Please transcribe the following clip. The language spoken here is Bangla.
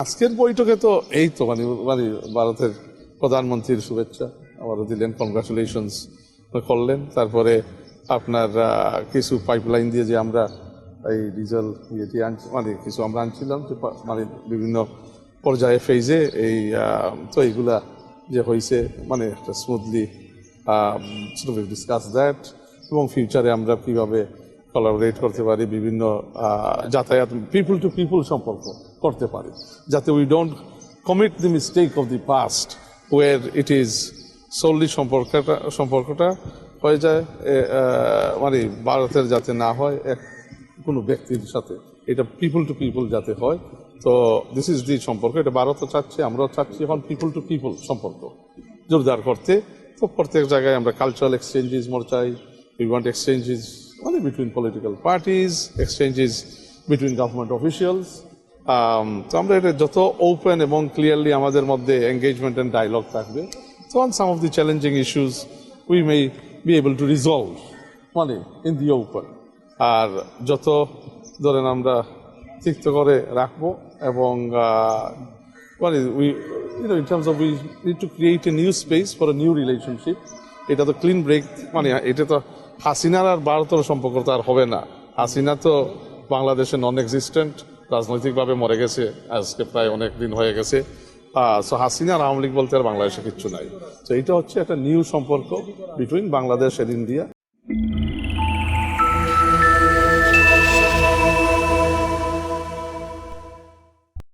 আজকের বৈঠকে তো এই তো মানে মানে ভারতের প্রধানমন্ত্রীর শুভেচ্ছা আবারও দিলেন, কনগ্রাচুলেশনস করলেন। তারপরে আপনার কিছু পাইপলাইন দিয়ে যে আমরা এই ডিজেল ইয়েটি মানে কিছু আমরা আনছিলাম যে মানে বিভিন্ন পর্যায়ে ফেজে এই তো এইগুলা যে হয়েছে মানে একটা স্মুথলি ডিসকাস দ্যাট, এবং ফিউচারে আমরা কীভাবে কোলাবোরেট করতে পারি, বিভিন্ন যাতায়াত পিপল টু পিপল সম্পর্ক করতে পারি, যাতে we don't commit the mistake of the past where it is solely সম্পর্কটা হয়ে যায় মানে ভারতের যাতে না হয় কোনো ব্যক্তির সাথে, এটা পিপল টু পিপল যাতে হয়। তো দিস ইজ দি সম্পর্ক, এটা ভারতও চাচ্ছে, আমরাও চাচ্ছি এখন পিপল টু পিপল সম্পর্ক জোরদার করতে। তো প্রত্যেক জায়গায় আমরা কালচারাল এক্সচেঞ্জেস মোর চাই, উই ওয়ান্ট এক্সচেঞ্জেস মানে between political parties, exchanges between government officials. তো আমরা এটা যত ওপেন এবং ক্লিয়ারলি আমাদের মধ্যে এঙ্গেজমেন্ট অ্যান্ড ডায়লগ থাকবে, তখন some of the challenging issues we may be able to resolve মানে ইন দি ওপেন। আর যত ধরেন আমরা তিক্ত করে রাখবো এবং মানে we in terms of we need to create a new space for a new relationship. এটা তো ক্লিন ব্রেক, মানে এটা তো হাসিনার আর ভারতের সম্পর্ক তো আর হবে না। হাসিনা তো বাংলাদেশে নন এক্সিস্টেন্ট, রাজনৈতিকভাবে মরে গেছে, আজকে প্রায় অনেক দিন হয়ে গেছে। সো হাসিনা আর আওয়ামী লীগ বলতে আর বাংলাদেশে কিচ্ছু নাই। তো এটা হচ্ছে একটা নিউ সম্পর্ক বিটুইন বাংলাদেশ এন্ড ইন্ডিয়া।